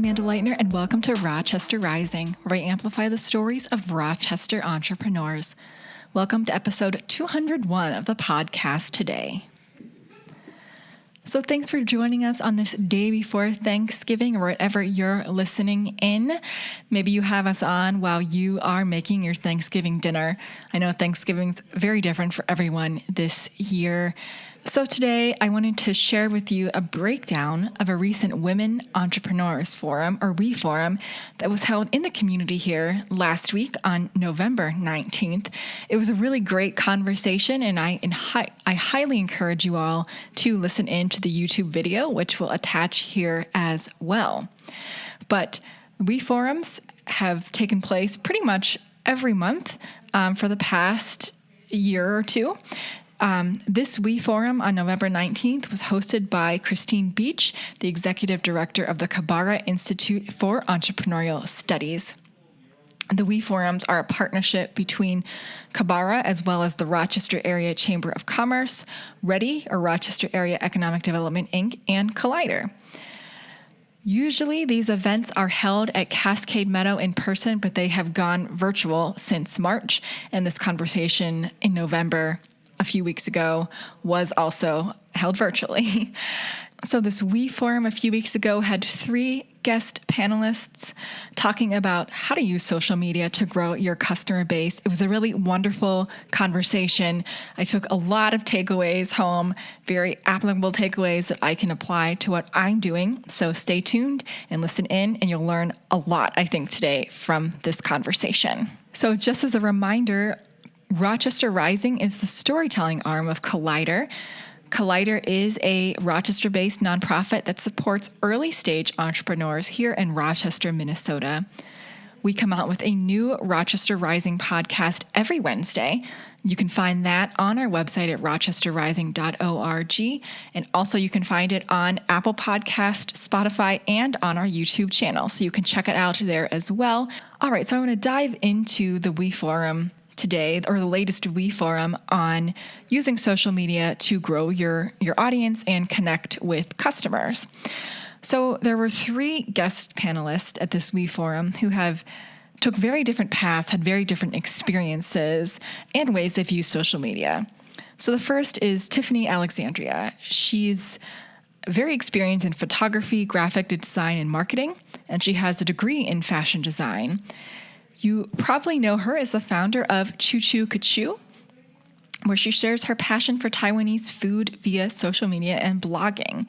Amanda Leitner, and welcome to Rochester Rising, where I amplify the stories of Rochester entrepreneurs. Welcome to episode 201 of the podcast today. So thanks for joining us on this day before Thanksgiving or wherever you're listening in. Maybe you have us on while you are making your Thanksgiving dinner. I know Thanksgiving's very different for everyone this year. So today I wanted to share with you a breakdown of a recent Women Entrepreneurs Forum, or WE Forum, that was held in the community here last week on November 19th. It was a really great conversation, and I highly encourage you all to listen in to the YouTube video, which will attach here as well. But WE Forums have taken place pretty much every month for the past year or two. This WE Forum on November 19th was hosted by Christine Beach, the Executive Director of the Kabara Institute for Entrepreneurial Studies. The WE Forums are a partnership between Kabara as well as the Rochester Area Chamber of Commerce, READY, or Rochester Area Economic Development, Inc., and Collider. Usually these events are held at Cascade Meadow in person, but they have gone virtual since March, and this conversation in November a few weeks ago was also held virtually. So this WE Forum a few weeks ago had 3 guest panelists talking about how to use social media to grow your customer base. It was a really wonderful conversation. I took a lot of takeaways home, very applicable takeaways that I can apply to what I'm doing. So stay tuned and listen in, and you'll learn a lot, I think, today from this conversation. So just as a reminder, Rochester Rising is the storytelling arm of Collider. Collider is a Rochester-based nonprofit that supports early-stage entrepreneurs here in Rochester, Minnesota. We come out with a new Rochester Rising podcast every Wednesday. You can find that on our website at rochesterrising.org, and also you can find it on Apple Podcast, Spotify, and on our YouTube channel, so you can check it out there as well. All right, so I want to dive into the WE Forum today, or the latest WE Forum on using social media to grow your audience and connect with customers. So there were 3 guest panelists at this WE Forum who took very different paths, had very different experiences and ways they've used social media. So the first is Tiffany Alexandria. She's very experienced in photography, graphic design, and marketing, and she has a degree in fashion design. You probably know her as the founder of Choochoo-ca-Chew, where she shares her passion for Taiwanese food via social media and blogging.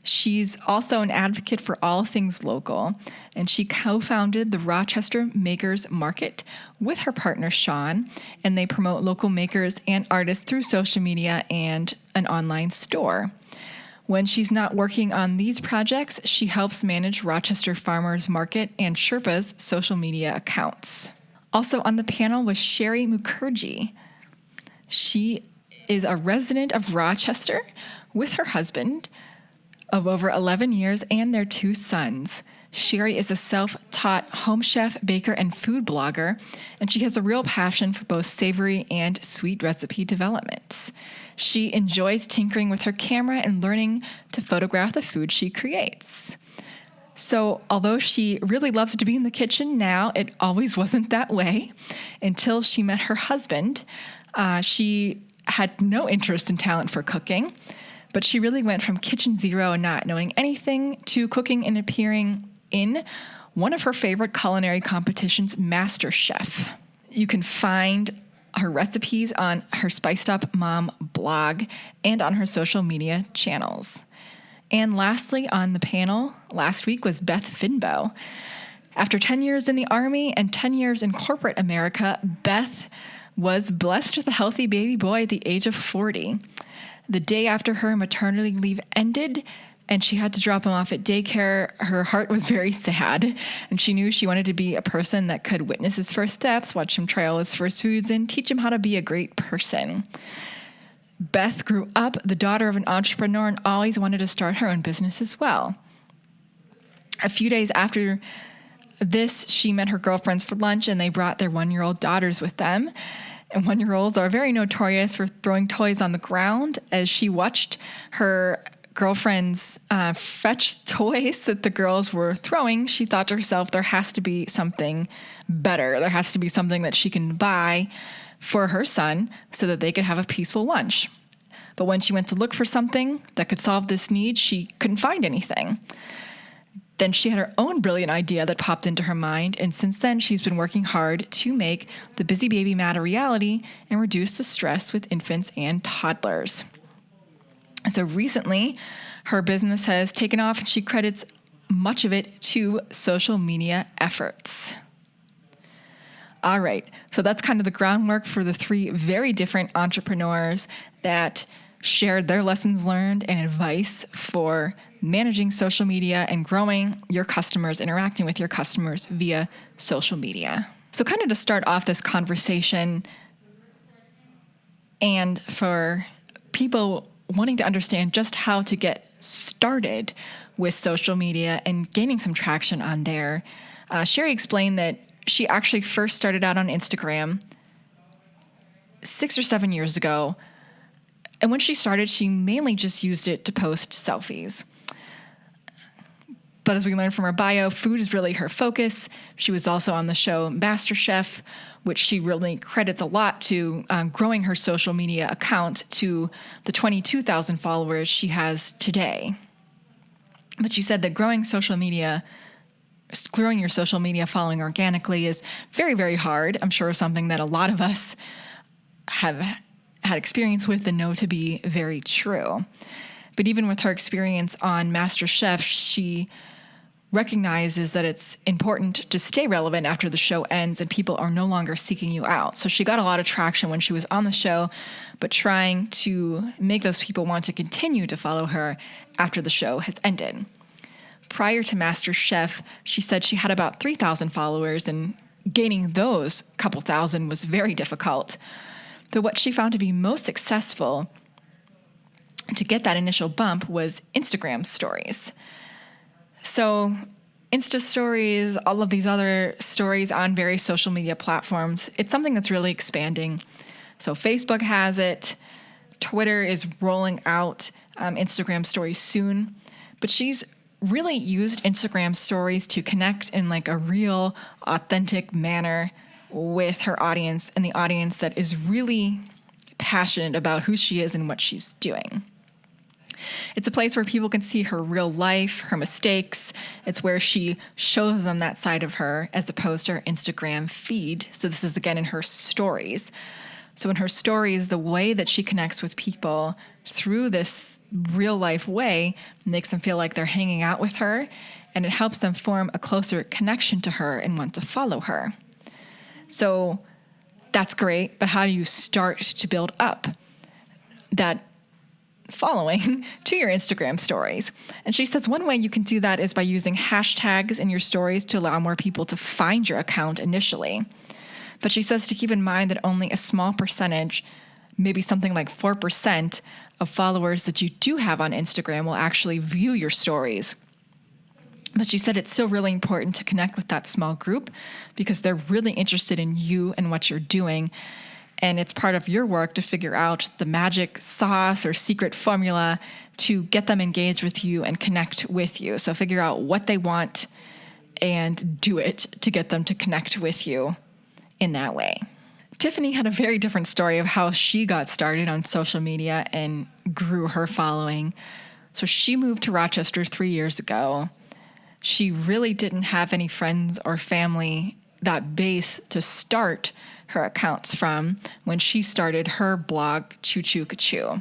She's also an advocate for all things local, and she co-founded the Rochester Makers Market with her partner Sean, and they promote local makers and artists through social media and an online store. When she's not working on these projects, she helps manage Rochester Farmers Market and Sherpa's social media accounts. Also on the panel was Shari Mukherjee. She is a resident of Rochester with her husband of over 11 years and their 2 sons. Shari is a self-taught home chef, baker, and food blogger, and she has a real passion for both savory and sweet recipe development. She enjoys tinkering with her camera and learning to photograph the food she creates. So although she really loves to be in the kitchen now, it always wasn't that way until she met her husband. She had no interest in talent for cooking, but she really went from kitchen zero and not knowing anything to cooking and appearing in one of her favorite culinary competitions, MasterChef. You can find her recipes on her Spiced Up Mom blog and on her social media channels. And lastly, on the panel last week was Beth Finbow. After 10 years in the Army and 10 years in corporate America, Beth was blessed with a healthy baby boy at the age of 40. The day after her maternity leave ended and she had to drop him off at daycare, her heart was very sad, and she knew she wanted to be a person that could witness his first steps, watch him try all his first foods, and teach him how to be a great person. Beth grew up the daughter of an entrepreneur and always wanted to start her own business as well. A few days after this, she met her girlfriends for lunch, and they brought their 1-year-old daughters with them. And 1-year-olds are very notorious for throwing toys on the ground. As she watched her girlfriends fetched toys that the girls were throwing, she thought to herself, there has to be something better. There has to be something that she can buy for her son so that they could have a peaceful lunch. But when she went to look for something that could solve this need, she couldn't find anything. Then she had her own brilliant idea that popped into her mind, and since then she's been working hard to make the Busy Baby Mat a reality and reduce the stress with infants and toddlers. So recently, her business has taken off, and she credits much of it to social media efforts. All right, so that's kind of the groundwork for the 3 very different entrepreneurs that shared their lessons learned and advice for managing social media and growing your customers, interacting with your customers via social media. So kind of to start off this conversation, and for people wanting to understand just how to get started with social media and gaining some traction on there, Shari explained that she actually first started out on Instagram 6 or 7 years ago. And when she started, she mainly just used it to post selfies. But as we learned from her bio, food is really her focus. She was also on the show MasterChef, which she really credits a lot to growing her social media account to the 22,000 followers she has today. But she said that growing your social media following organically is very, very hard. I'm sure something that a lot of us have had experience with and know to be very true. But even with her experience on MasterChef, she recognizes that it's important to stay relevant after the show ends and people are no longer seeking you out. So she got a lot of traction when she was on the show, but trying to make those people want to continue to follow her after the show has ended. Prior to MasterChef, she said she had about 3,000 followers, and gaining those couple thousand was very difficult. But what she found to be most successful to get that initial bump was Instagram stories. So Insta stories, all of these other stories on various social media platforms, it's something that's really expanding. So Facebook has it. Twitter is rolling out Instagram stories soon. But she's really used Instagram stories to connect in like a real, authentic manner with her audience, and the audience that is really passionate about who she is and what she's doing. It's a place where people can see her real life, her mistakes. It's where she shows them that side of her as opposed to her Instagram feed. So this is again in her stories. So in her stories, the way that she connects with people through this real life way makes them feel like they're hanging out with her, and it helps them form a closer connection to her and want to follow her. So that's great, but how do you start to build up that following to your Instagram stories? And she says one way you can do that is by using hashtags in your stories to allow more people to find your account initially. But she says to keep in mind that only a small percentage, maybe something like 4% of followers that you do have on Instagram will actually view your stories. But she said it's still really important to connect with that small group because they're really interested in you and what you're doing. And it's part of your work to figure out the magic sauce or secret formula to get them engaged with you and connect with you. So figure out what they want and do it to get them to connect with you in that way. Tiffany had a very different story of how she got started on social media and grew her following. So she moved to Rochester 3 years ago. She really didn't have any friends or family, that base to start her accounts from when she started her blog, Choochoo-ca-Chew.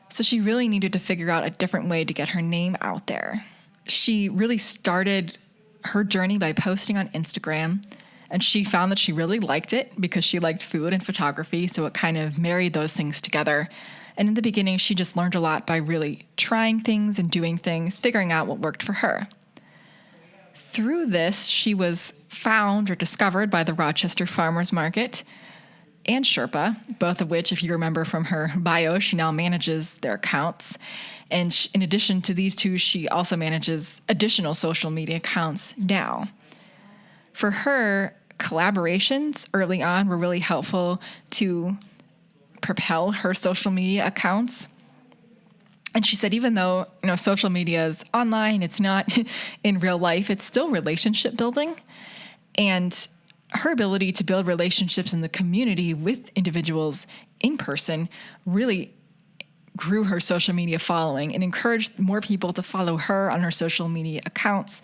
So she really needed to figure out a different way to get her name out there. She really started her journey by posting on Instagram, and she found that she really liked it because she liked food and photography, so it kind of married those things together. And in the beginning, she just learned a lot by really trying things and doing things, figuring out what worked for her. Through this, she was found or discovered by the Rochester Farmers Market and Sherpa, both of which, if you remember from her bio, she now manages their accounts. And in addition to these two, she also manages additional social media accounts now. For her, collaborations early on were really helpful to propel her social media accounts. And she said, even though, social media is online, it's not in real life, it's still relationship building. And her ability to build relationships in the community with individuals in person really grew her social media following and encouraged more people to follow her on her social media accounts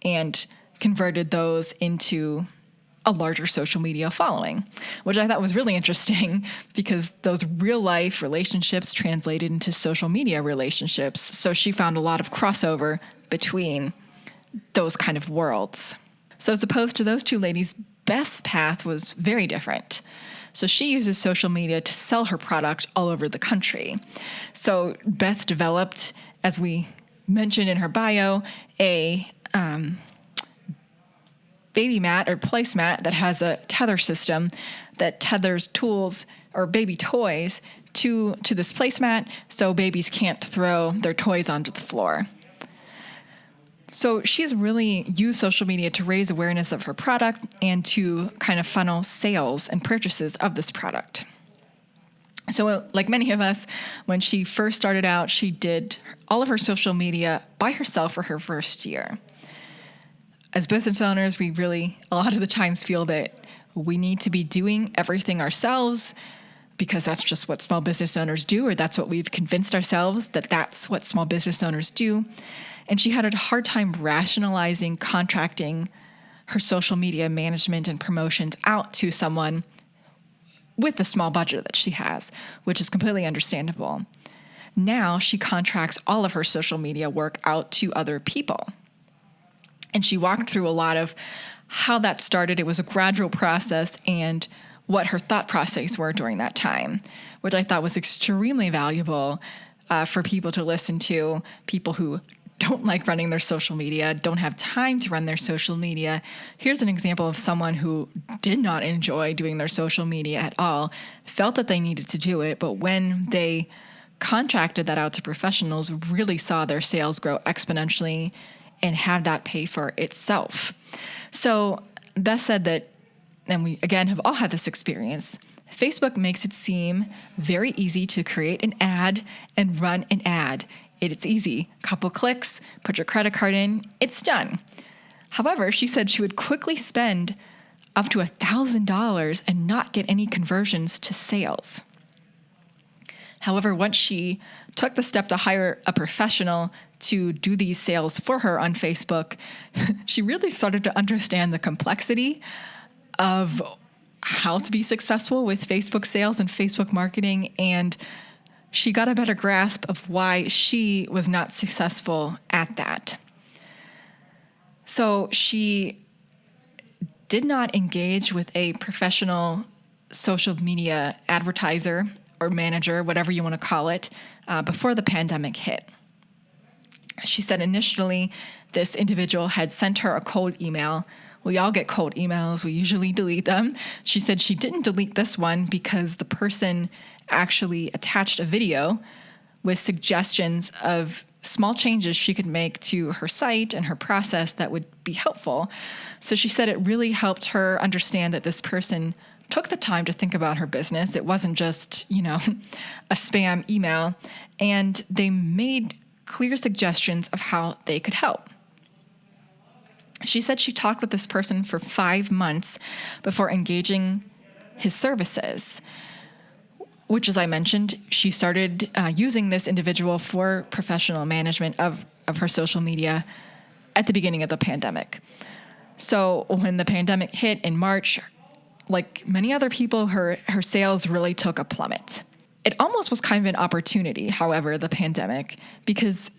and converted those into a larger social media following, which I thought was really interesting because those real life relationships translated into social media relationships. So she found a lot of crossover between those kind of worlds. So as opposed to those two ladies, Beth's path was very different. So she uses social media to sell her product all over the country. So Beth developed, as we mentioned in her bio, a baby mat or placemat that has a tether system that tethers tools or baby toys to this placemat so babies can't throw their toys onto the floor. So she's really used social media to raise awareness of her product and to kind of funnel sales and purchases of this product. So like many of us, when she first started out, she did all of her social media by herself for her first year. As business owners, we really, a lot of the times, feel that we need to be doing everything ourselves because that's just what small business owners do, or that's what we've convinced ourselves that that's what small business owners do. And she had a hard time rationalizing contracting her social media management and promotions out to someone with the small budget that she has, which is completely understandable. Now she contracts all of her social media work out to other people. And she walked through a lot of how that started. It was a gradual process and what her thought process were during that time, which I thought was extremely valuable for people to listen to, people who don't like running their social media, don't have time to run their social media. Here's an example of someone who did not enjoy doing their social media at all, felt that they needed to do it, but when they contracted that out to professionals, really saw their sales grow exponentially and have that pay for itself. So Beth said that, and we again have all had this experience, Facebook makes it seem very easy to create an ad and run an ad. It's easy. Couple clicks, put your credit card in, it's done. However, she said she would quickly spend up to $1,000 and not get any conversions to sales. However, once she took the step to hire a professional to do these sales for her on Facebook, she really started to understand the complexity of how to be successful with Facebook sales and Facebook marketing, and she got a better grasp of why she was not successful at that. So she did not engage with a professional social media advertiser or manager, whatever you want to call it, before the pandemic hit. She said initially this individual had sent her a cold email. We all get cold emails. We usually delete them. She said she didn't delete this one because the person actually attached a video with suggestions of small changes she could make to her site and her process that would be helpful. So she said it really helped her understand that this person took the time to think about her business. It wasn't just, a spam email. And they made clear suggestions of how they could help. She said she talked with this person for 5 months before engaging his services, which, as I mentioned, she started using this individual for professional management of her social media at the beginning of the pandemic. So when the pandemic hit in March, like many other people, her sales really took a plummet. It almost was kind of an opportunity, however, the pandemic, because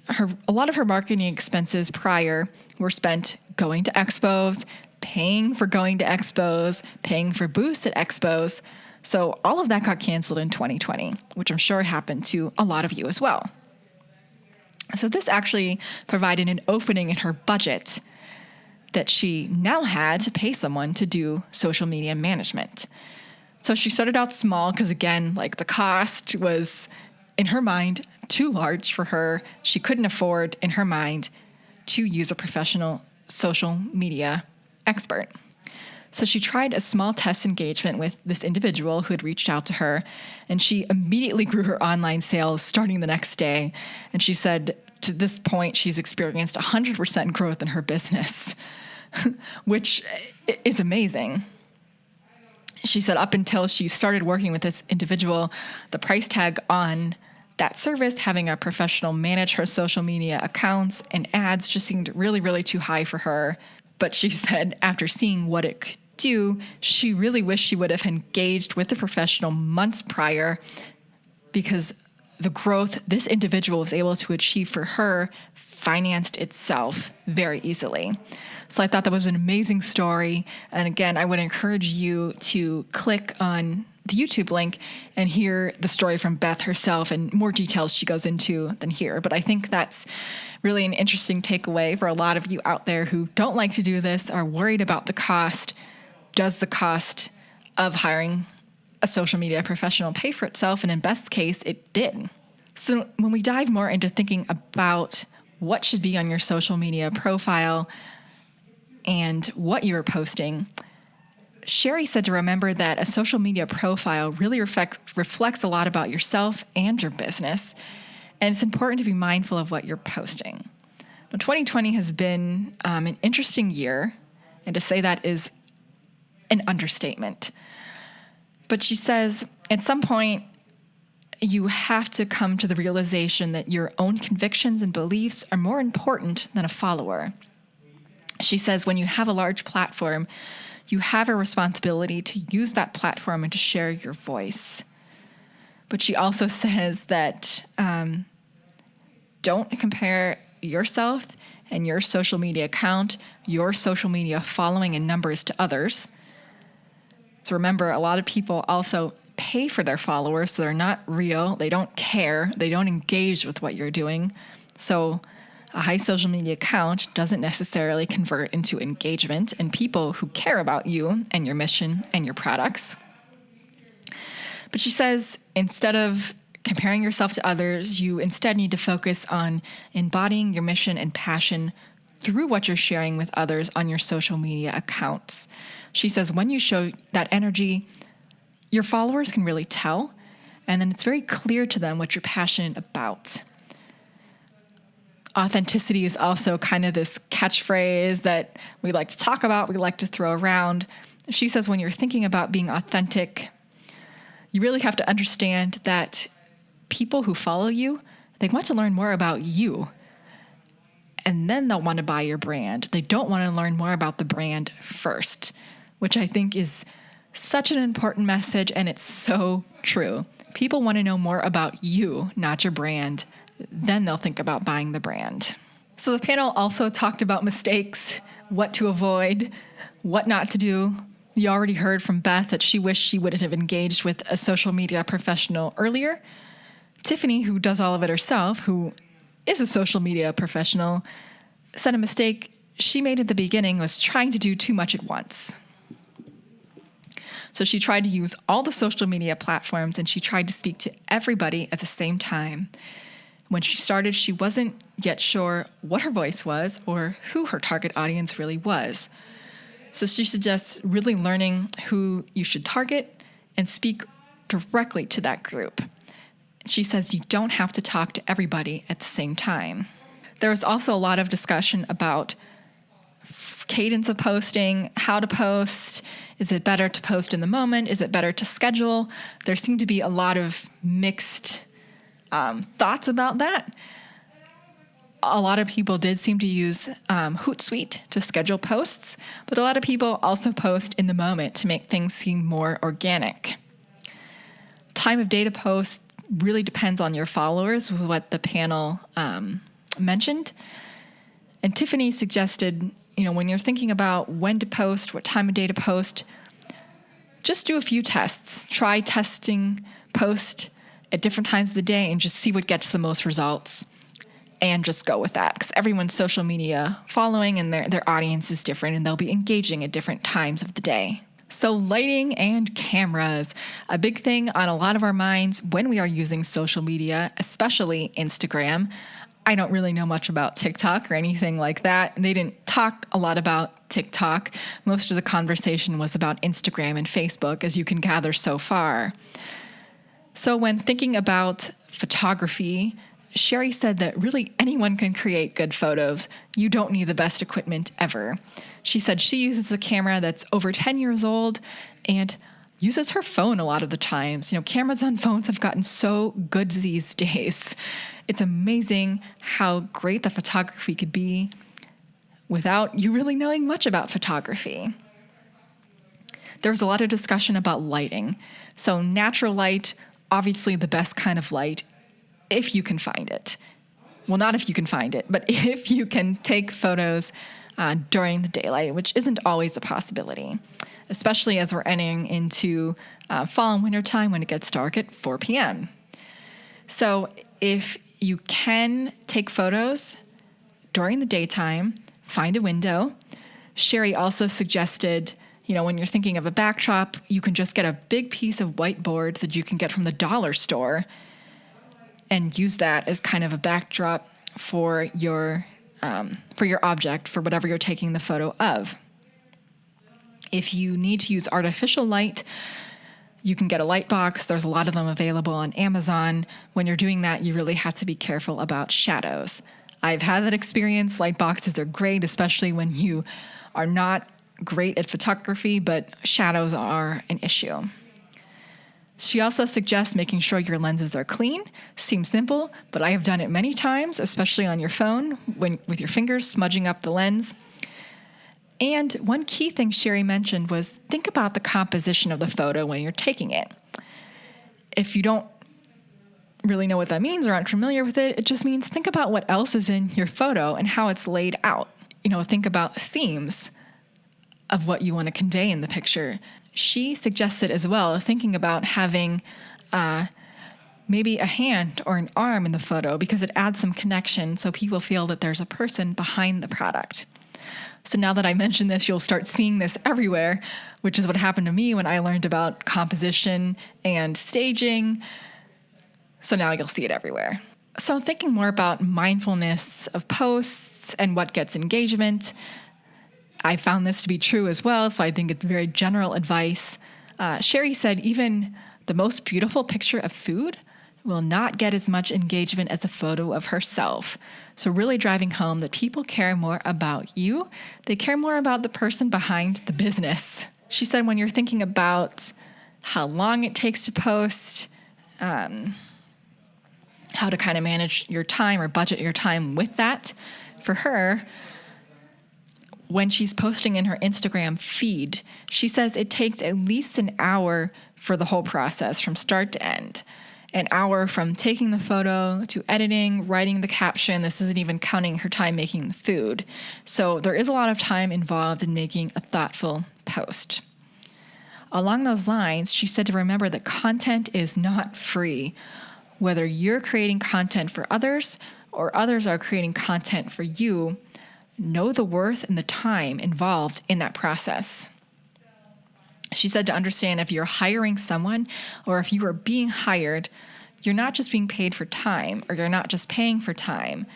a lot of her marketing expenses prior were spent going to expos, paying for going to expos, paying for booths at expos. So all of that got canceled in 2020, which I'm sure happened to a lot of you as well. So this actually provided an opening in her budget that she now had to pay someone to do social media management. So she started out small because, again, the cost was, in her mind, too large for her. She couldn't afford, in her mind, to use a professional social media expert. So she tried a small test engagement with this individual who had reached out to her, and she immediately grew her online sales starting the next day. And she said to this point, she's experienced 100% growth in her business, which is amazing. She said up until she started working with this individual, the price tag on that service, having a professional manage her social media accounts and ads, just seemed really, really too high for her. But she said after seeing what it could do, she really wished she would have engaged with the professional months prior, because the growth this individual was able to achieve for her financed itself very easily. So I thought that was an amazing story. And again, I would encourage you to click on the YouTube link and hear the story from Beth herself and more details she goes into than here. But I think that's really an interesting takeaway for a lot of you out there who don't like to do this, are worried about the cost. Does the cost of hiring a social media professional pay for itself? And in Beth's case, it did. So when we dive more into thinking about what should be on your social media profile and what you're posting, Shari said to remember that a social media profile really reflects a lot about yourself and your business, and it's important to be mindful of what you're posting. Now, 2020 has been an interesting year, and to say that is an understatement. But she says at some point, you have to come to the realization that your own convictions and beliefs are more important than a follower. She says when you have a large platform, you have a responsibility to use that platform and to share your voice. But she also says that don't compare yourself and your social media account, your social media following and numbers to others. So remember, a lot of people also pay for their followers, so they're not real. They don't care. They don't engage with what you're doing. So a high social media account doesn't necessarily convert into engagement and people who care about you and your mission and your products. But she says instead of comparing yourself to others, you instead need to focus on embodying your mission and passion through what you're sharing with others on your social media accounts. She says when you show that energy, your followers can really tell, and then it's very clear to them what you're passionate about. Authenticity is also kind of this catchphrase that we like to talk about, we like to throw around. She says when you're thinking about being authentic, you really have to understand that people who follow you, they want to learn more about you. And then they'll want to buy your brand. They don't want to learn more about the brand first, which I think is such an important message, and it's so true. People want to know more about you, not your brand. Then they'll think about buying the brand. So the panel also talked about mistakes, what to avoid, what not to do. You already heard from Beth that she wished she would have engaged with a social media professional earlier. Tiffany, who does all of it herself, who is a social media professional, said a mistake she made at the beginning was trying to do too much at once. So she tried to use all the social media platforms and she tried to speak to everybody at the same time. When she started, she wasn't yet sure what her voice was or who her target audience really was. So she suggests really learning who you should target and speak directly to that group. She says you don't have to talk to everybody at the same time. There was also a lot of discussion about cadence of posting, how to post. Is it better to post in the moment? Is it better to schedule? There seemed to be a lot of mixed thoughts about that. A lot of people did seem to use Hootsuite to schedule posts, but a lot of people also post in the moment to make things seem more organic. Time of day to post really depends on your followers, was what the panel mentioned. And Tiffany suggested, when you're thinking about when to post, what time of day to post, just do a few tests. Try testing post at different times of the day and just see what gets the most results. And just go with that, because everyone's social media following and their audience is different, and they'll be engaging at different times of the day. So lighting and cameras, a big thing on a lot of our minds when we are using social media, especially Instagram. I don't really know much about TikTok or anything like that. They didn't talk a lot about TikTok. Most of the conversation was about Instagram and Facebook, as you can gather so far. So when thinking about photography, Shari said that really anyone can create good photos. You don't need the best equipment ever. She said she uses a camera that's over 10 years old and uses her phone a lot of the times. Cameras on phones have gotten so good these days. It's amazing how great the photography could be without you really knowing much about photography. There was a lot of discussion about lighting. So natural light, obviously the best kind of light, if you can find it. Well, not if you can find it, but if you can take photos during the daylight, which isn't always a possibility, especially as we're entering into fall and winter time when it gets dark at 4 p.m. So if you can take photos during the daytime, find a window. Shari also suggested, when you're thinking of a backdrop, you can just get a big piece of whiteboard that you can get from the dollar store and use that as kind of a backdrop for your object, for whatever you're taking the photo of. If you need to use artificial light, you can get a light box. There's a lot of them available on Amazon. When you're doing that, you really have to be careful about shadows. I've had that experience. Light boxes are great, especially when you are not great at photography, but shadows are an issue. She also suggests making sure your lenses are clean. Seems simple, but I have done it many times, especially on your phone, with your fingers smudging up the lens. And one key thing Shari mentioned was think about the composition of the photo when you're taking it. If you don't really know what that means or aren't familiar with it, it just means think about what else is in your photo and how it's laid out. Think about themes of what you want to convey in the picture. She suggested as well thinking about having maybe a hand or an arm in the photo because it adds some connection so people feel that there's a person behind the product. So now that I mentioned this, you'll start seeing this everywhere, which is what happened to me when I learned about composition and staging. So now you'll see it everywhere. So thinking more about mindfulness of posts and what gets engagement, I found this to be true as well, so I think it's very general advice. Shari said even the most beautiful picture of food will not get as much engagement as a photo of herself. So really driving home that people care more about you. They care more about the person behind the business. She said when you're thinking about how long it takes to post, how to kind of manage your time or budget your time with that, for her, when she's posting in her Instagram feed, she says it takes at least an hour for the whole process from start to end. An hour from taking the photo to editing, writing the caption. This isn't even counting her time making the food. So there is a lot of time involved in making a thoughtful post. Along those lines, she said to remember that content is not free. Whether you're creating content for others or others are creating content for you, know the worth and the time involved in that process. She said to understand if you're hiring someone or if you are being hired, you're not just being paid for time or you're not just paying for time.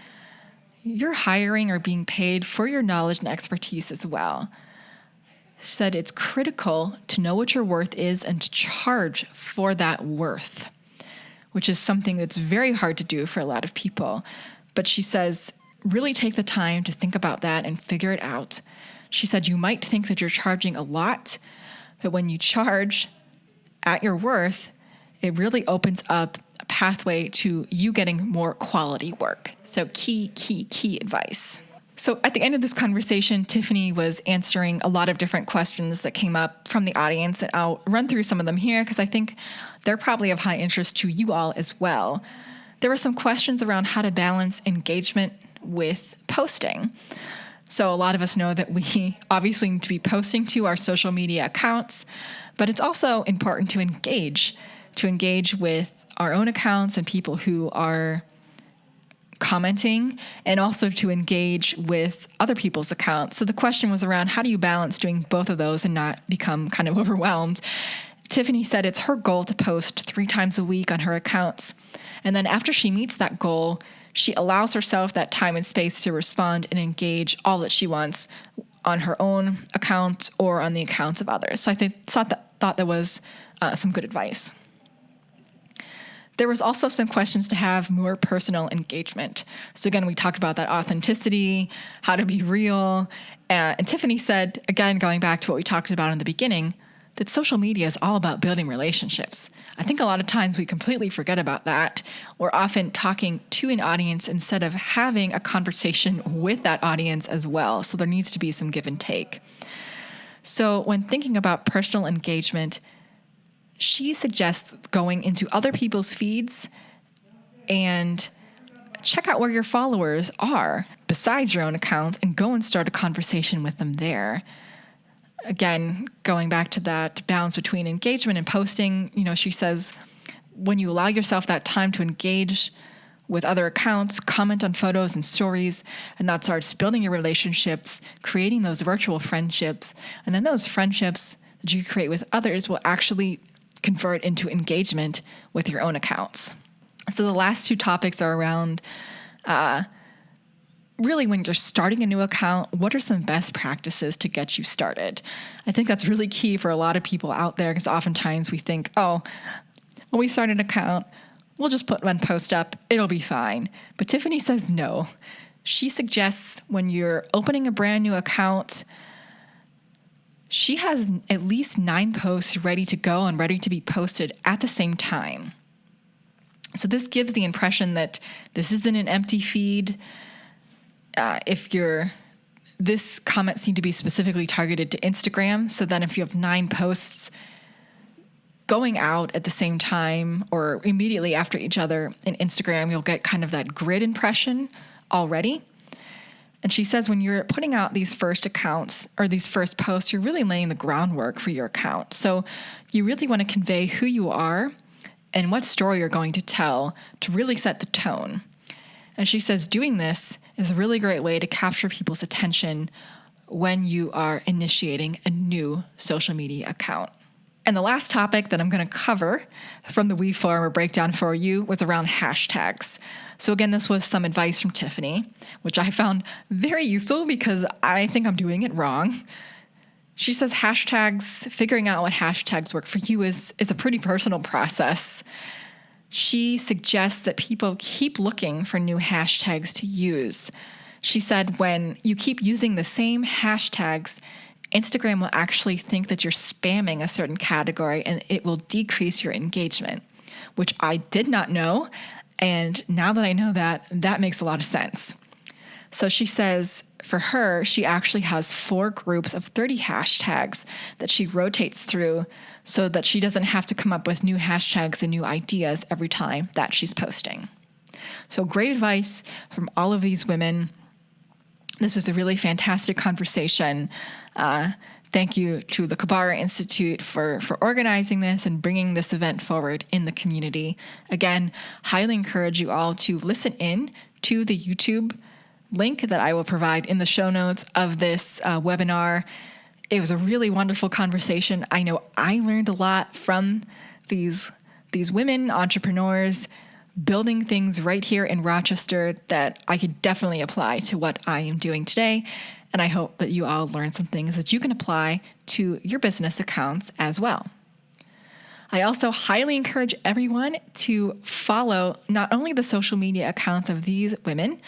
You're hiring or being paid for your knowledge and expertise as well. She said it's critical to know what your worth is and to charge for that worth, which is something that's very hard to do for a lot of people. But she says, really take the time to think about that and figure it out. She said you might think that you're charging a lot, but when you charge at your worth, it really opens up a pathway to you getting more quality work. So key advice. So at the end of this conversation, Tiffany was answering a lot of different questions that came up from the audience, and I'll run through some of them here because I think they're probably of high interest to you all as well. There were some questions around how to balance engagement with posting. So a lot of us know that we obviously need to be posting to our social media accounts, but it's also important to engage with our own accounts and people who are commenting, and also to engage with other people's accounts. So the question was around how do you balance doing both of those and not become kind of overwhelmed? Tiffany said it's her goal to post 3 times a week on her accounts. And then after she meets that goal, She allows herself that time and space to respond and engage all that she wants on her own account or on the accounts of others. So I thought that was some good advice. There was also some questions to have more personal engagement. So again, we talked about that authenticity, how to be real. And Tiffany said, again, going back to what we talked about in the beginning, that social media is all about building relationships. I think a lot of times we completely forget about that. We're often talking to an audience instead of having a conversation with that audience as well. So there needs to be some give and take. So when thinking about personal engagement, she suggests going into other people's feeds and check out where your followers are besides your own account and go and start a conversation with them there. Again, going back to that balance between engagement and posting, she says, when you allow yourself that time to engage with other accounts, comment on photos and stories, and that starts building your relationships, creating those virtual friendships, and then those friendships that you create with others will actually convert into engagement with your own accounts. So the last two topics are around really when you're starting a new account, what are some best practices to get you started? I think that's really key for a lot of people out there because oftentimes we think, when we start an account, we'll just put one post up, it'll be fine. But Tiffany says no. She suggests when you're opening a brand new account, she has at least 9 posts ready to go and ready to be posted at the same time. So this gives the impression that this isn't an empty feed. This comments need to be specifically targeted to Instagram. So then if you have 9 posts going out at the same time or immediately after each other in Instagram, you'll get kind of that grid impression already. And she says when you're putting out these first accounts or these first posts, you're really laying the groundwork for your account. So you really want to convey who you are and what story you're going to tell to really set the tone. And she says doing this is a really great way to capture people's attention when you are initiating a new social media account. And the last topic that I'm going to cover from the We Forum or breakdown for you was around hashtags. So again, this was some advice from Tiffany, which I found very useful because I think I'm doing it wrong. She says hashtags, figuring out what hashtags work for you is a pretty personal process. She suggests that people keep looking for new hashtags to use. She said when you keep using the same hashtags, Instagram will actually think that you're spamming a certain category and it will decrease your engagement, which I did not know. And now that I know that, that makes a lot of sense. So she says for her, she actually has 4 groups of 30 hashtags that she rotates through so that she doesn't have to come up with new hashtags and new ideas every time that she's posting. So great advice from all of these women. This was a really fantastic conversation. Thank you to the Kabara Institute for organizing this and bringing this event forward in the community. Again, highly encourage you all to listen in to the YouTube link that I will provide in the show notes of this webinar. It was a really wonderful conversation. I know I learned a lot from these women entrepreneurs building things right here in Rochester that I could definitely apply to what I am doing today. And I hope that you all learned some things that you can apply to your business accounts as well. I also highly encourage everyone to follow not only the social media accounts of these women,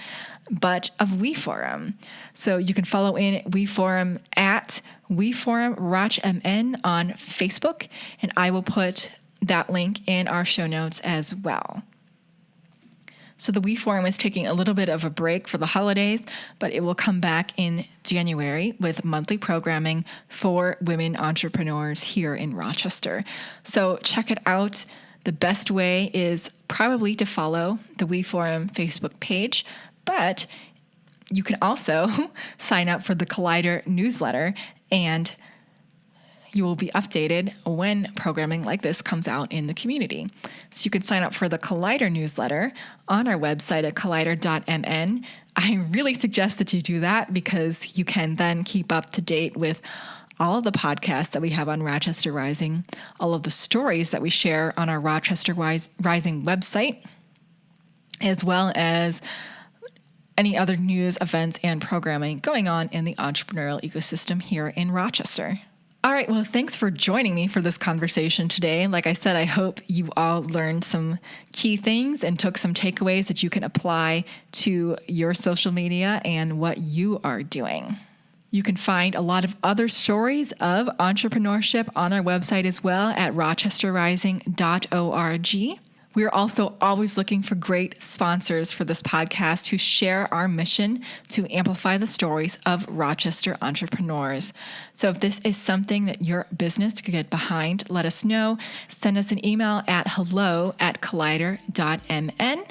but of We Forum. So you can follow in We Forum at We Forum RochMN on Facebook, and I will put that link in our show notes as well. So the We Forum is taking a little bit of a break for the holidays, but it will come back in January with monthly programming for women entrepreneurs here in Rochester. So check it out. The best way is probably to follow the We Forum Facebook page, but you can also sign up for the Collider newsletter and you will be updated when programming like this comes out in the community. So you can sign up for the Collider newsletter on our website at collider.mn. I really suggest that you do that because you can then keep up to date with all of the podcasts that we have on Rochester Rising, all of the stories that we share on our Rochester Rising website, as well as any other news, events, and programming going on in the entrepreneurial ecosystem here in Rochester. All right, well, thanks for joining me for this conversation today. Like I said, I hope you all learned some key things and took some takeaways that you can apply to your social media and what you are doing. You can find a lot of other stories of entrepreneurship on our website as well at rochesterrising.org. We are also always looking for great sponsors for this podcast who share our mission to amplify the stories of Rochester entrepreneurs. So if this is something that your business could get behind, let us know. Send us an email at hello@collider.mn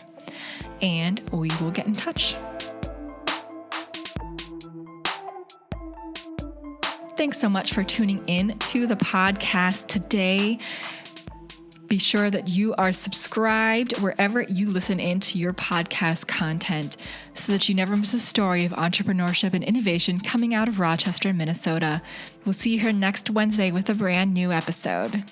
and we will get in touch. Thanks so much for tuning in to the podcast today. Be sure that you are subscribed wherever you listen into your podcast content so that you never miss a story of entrepreneurship and innovation coming out of Rochester, Minnesota. We'll see you here next Wednesday with a brand new episode.